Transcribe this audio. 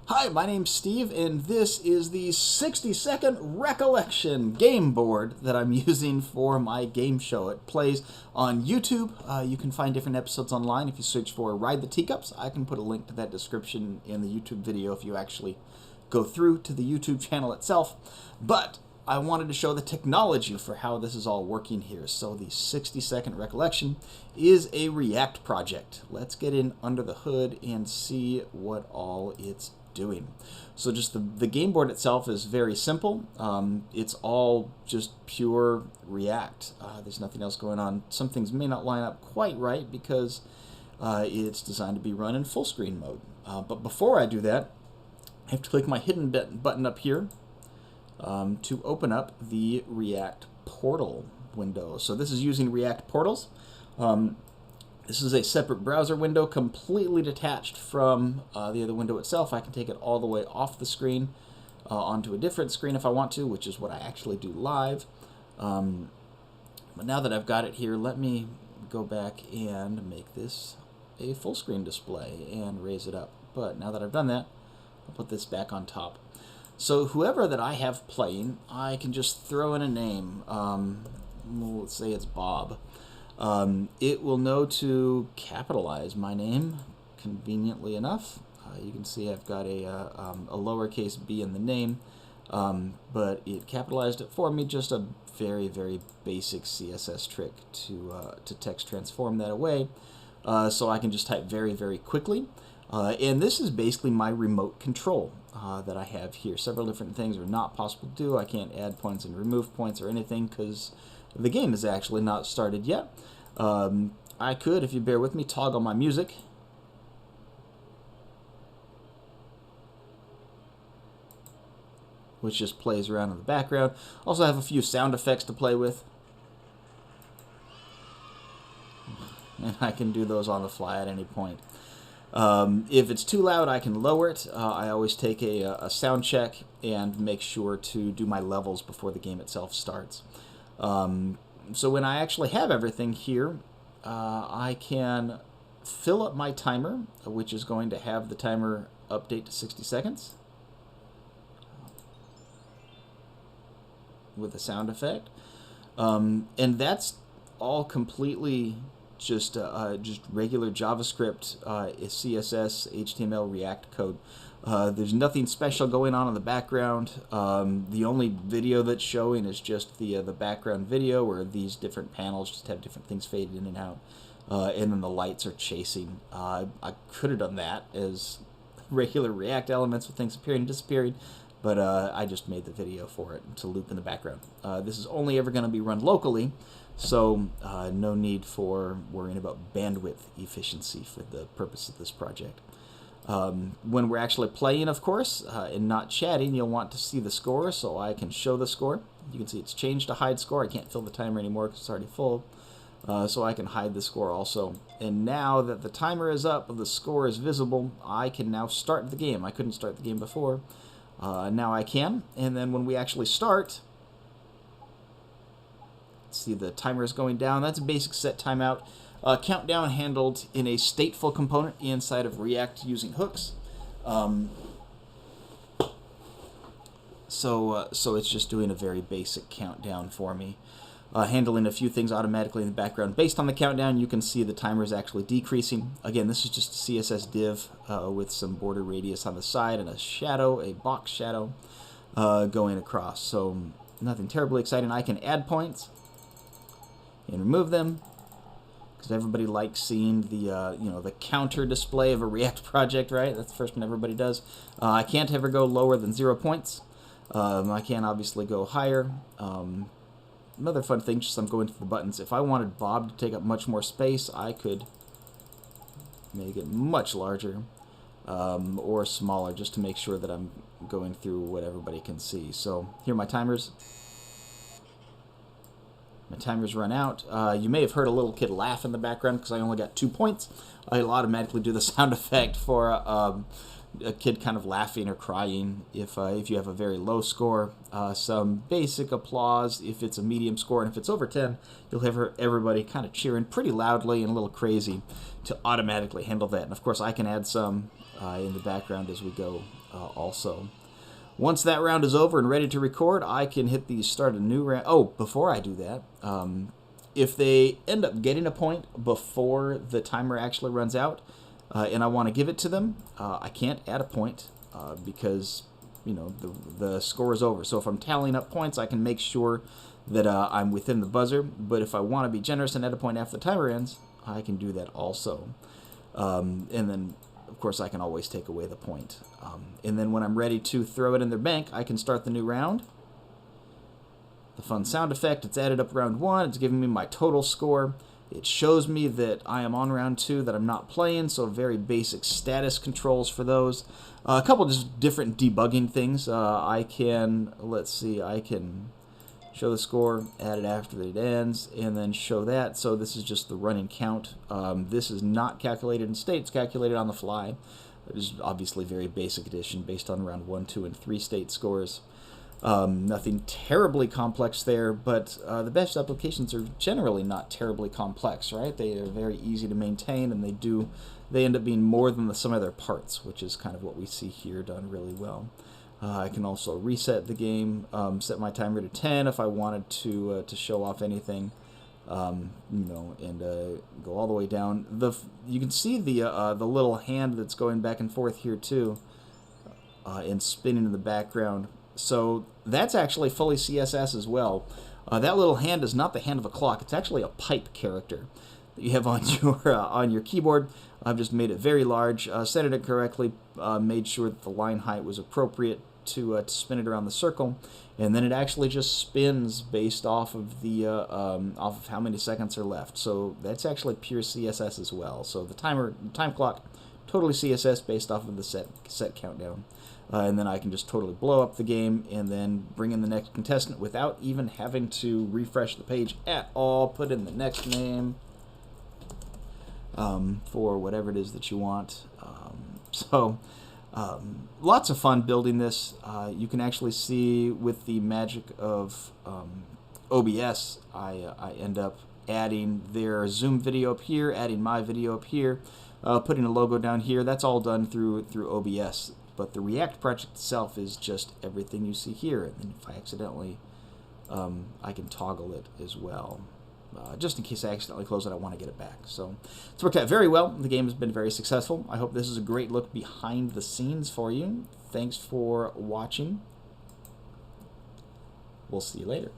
Hi, my name's Steve, and this is the 60-second Recollection game board that I'm using for my game show. It plays on YouTube. You can find different episodes online if you search for Ride the Teacups. I can put a link to that description in the YouTube video if you actually go through to the YouTube channel itself. But I wanted to show the technology for how this is all working here. So the 60-second Recollection is a React project. Let's get in under the hood and see what all it's doing. So just the game board itself is very simple. It's all just pure React. There's nothing else going on. Some things may not line up quite right because it's designed to be run in full screen mode. But before I do that, I have to click my hidden button up here to open up the React portal window. So this is using React portals. This is a separate browser window completely detached from the other window itself. I can take it all the way off the screen onto a different screen if I want to, which is what I actually do live. But now that I've got it here, let me go back and make this a full screen display and raise it up. But now that I've done that, I'll put this back on top. So whoever that I have playing, I can just throw in a name. Let's say it's Bob. It will know to capitalize my name conveniently enough. You can see I've got a lowercase b in the name, but it capitalized it for me. Just a very, very basic CSS trick to text transform that away, so I can just type very, very quickly. And this is basically my remote control that I have here. Several different things are not possible to do. I can't add points and remove points or anything because the game is actually not started yet. I could, if you bear with me, toggle my music. Which just plays around in the background. Also have a few sound effects to play with. And I can do those on the fly at any point. If it's too loud, I can lower it. I always take a sound check and make sure to do my levels before the game itself starts. So when I actually have everything here, I can fill up my timer, which is going to have the timer update to 60 seconds with a sound effect. And that's all completely just regular JavaScript, CSS, HTML, React code. There's nothing special going on in the background. The only video that's showing is just the background video where these different panels just have different things faded in and out. And then the lights are chasing. I could have done that as regular React elements with things appearing and disappearing, but I just made the video for it to loop in the background. This is only ever going to be run locally, so no need for worrying about bandwidth efficiency for the purpose of this project. When we're actually playing, of course, and not chatting, you'll want to see the score, so I can show the score. You can see it's changed to hide score. I can't fill the timer anymore because it's already full, so I can hide the score also. And now that the timer is up, the score is visible, I can now start the game. I couldn't start the game before. Now I can, and then when we actually start, see the timer is going down. That's a basic set timeout. Countdown handled in a stateful component inside of React using hooks. So it's just doing a very basic countdown for me. Handling a few things automatically in the background. Based on the countdown, you can see the timer is actually decreasing. Again, this is just a CSS div with some border radius on the side and a shadow, a box shadow, going across. So nothing terribly exciting. I can add points and remove them, because everybody likes seeing the the counter display of a React project, right? That's the first one everybody does. I can't ever go lower than 0 points. I can't obviously go higher. Another fun thing, just I'm going to the buttons. If I wanted Bob to take up much more space, I could make it much larger or smaller, just to make sure that I'm going through what everybody can see. So here are my timers. My timer's run out. You may have heard a little kid laugh in the background because I only got 2 points. I'll automatically do the sound effect for a kid kind of laughing or crying if you have a very low score. Some basic applause if it's a medium score, and if it's over 10, you'll have everybody kind of cheering pretty loudly and a little crazy to automatically handle that. And of course, I can add some in the background as we go also. Once that round is over and ready to record, I can hit the start a new round. Oh, before I do that, if they end up getting a point before the timer actually runs out, and I want to give it to them, I can't add a point because the score is over. So if I'm tallying up points, I can make sure that I'm within the buzzer. But if I want to be generous and add a point after the timer ends, I can do that also. And then, of course, I can always take away the point. And then when I'm ready to throw it in their bank, I can start the new round. The fun sound effect, it's added up round 1. It's giving me my total score. It shows me that I am on round 2, that I'm not playing, so very basic status controls for those. A couple just different debugging things. I can show the score, add it after it ends, and then show that. So this is just the running count. This is not calculated in state, it's calculated on the fly. It is obviously very basic addition based on round 1, 2, and 3 state scores. Nothing terribly complex there, but the best applications are generally not terribly complex, right? They are very easy to maintain, and they end up being more than the sum of their parts, which is kind of what we see here done really well. I can also reset the game, set my timer to 10 if I wanted to show off anything, and go all the way down. You can see the little hand that's going back and forth here too, and spinning in the background. So that's actually fully CSS as well. That little hand is not the hand of a clock. It's actually a pipe character that you have on your keyboard. I've just made it very large, centered it correctly, made sure that the line height was appropriate to spin it around the circle, and then it actually just spins based off of off of how many seconds are left. So that's actually pure CSS as well. So the time clock, totally CSS based off of the set countdown. And then I can just totally blow up the game and then bring in the next contestant without even having to refresh the page at all. Put in the next name for whatever it is that you want. Lots of fun building this. You can actually see with the magic of OBS, I end up adding their Zoom video up here, adding my video up here, putting a logo down here. That's all done through OBS. But the React project itself is just everything you see here. And then if I accidentally, I can toggle it as well. Just in case I accidentally close it, I want to get it back. So it's worked out very well. The game has been very successful. I hope this is a great look behind the scenes for you. Thanks for watching. We'll see you later.